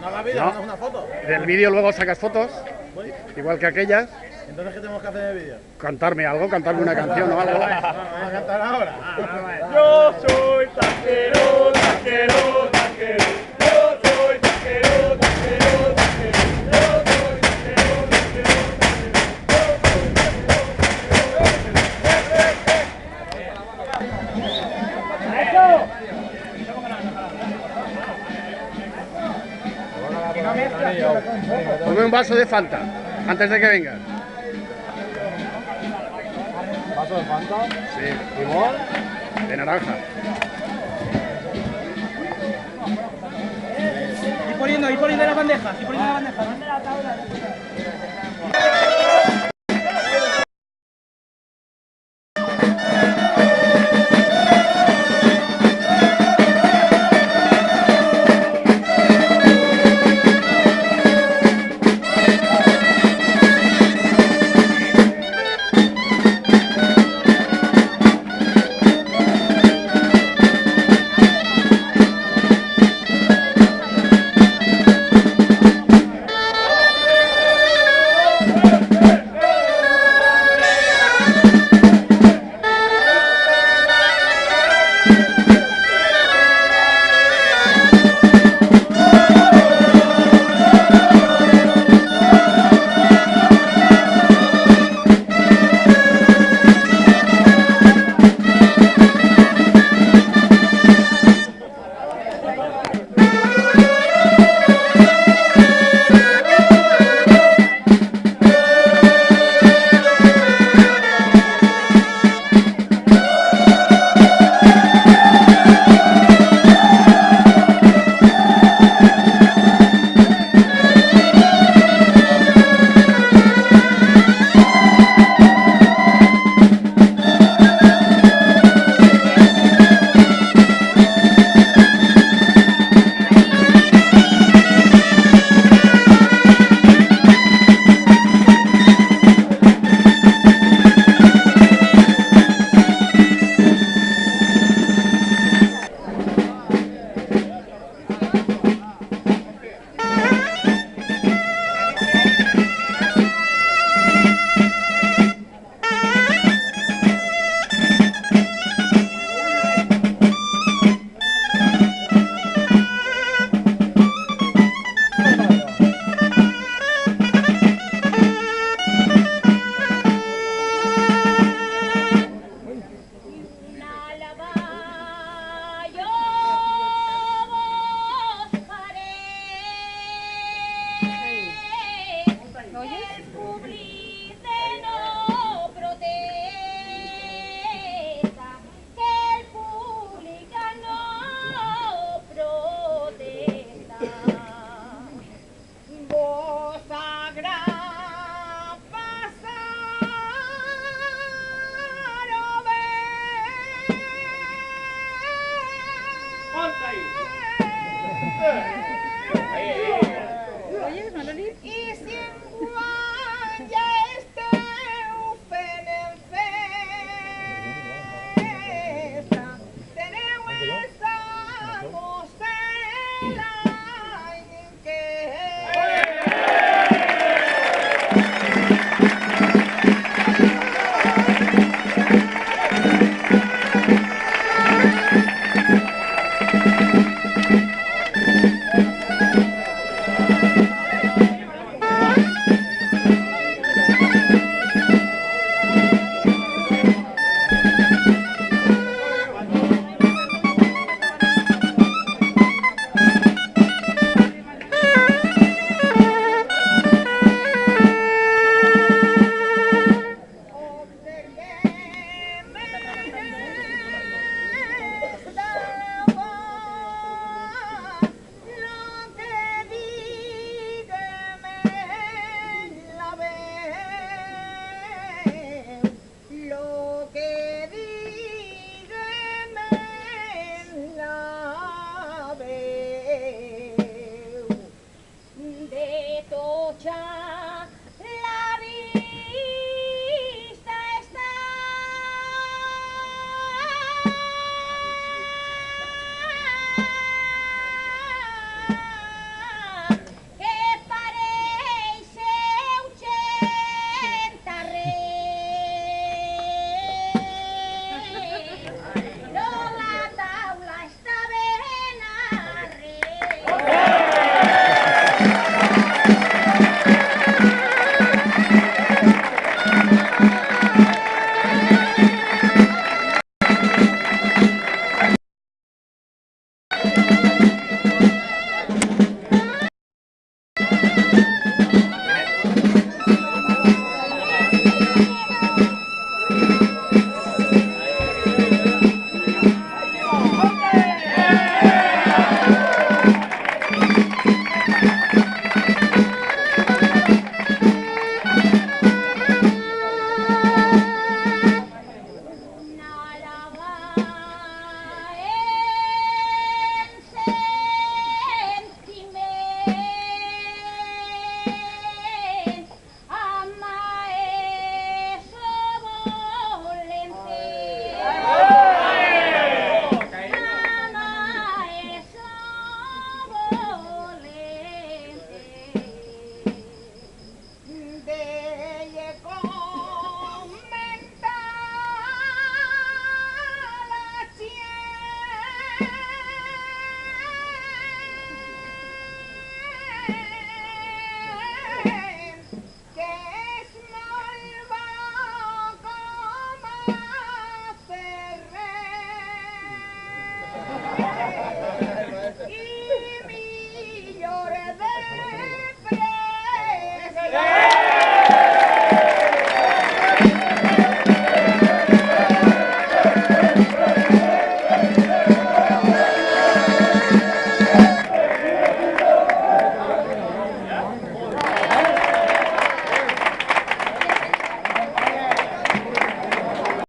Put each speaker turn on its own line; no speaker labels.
no hagas vídeo, haz una foto.
Del vídeo luego sacas fotos, igual que aquellas.
Entonces, ¿qué tenemos que hacer en el vídeo?
Cantarme algo, cantarme una canción o algo.
Vamos a cantar ahora.
Yo soy taquero, taquero, taquero. Yo soy taquero, taquero, taquero. Yo soy taquero, taquero,
Ponme un vaso de Fanta, antes de que vengas.
¿Vaso de Fanta?
Sí.
¿Limón?
De naranja.
Y poniendo las bandejas, y poniendo las bandejas.
Oye, Manoli. Y sin guaya.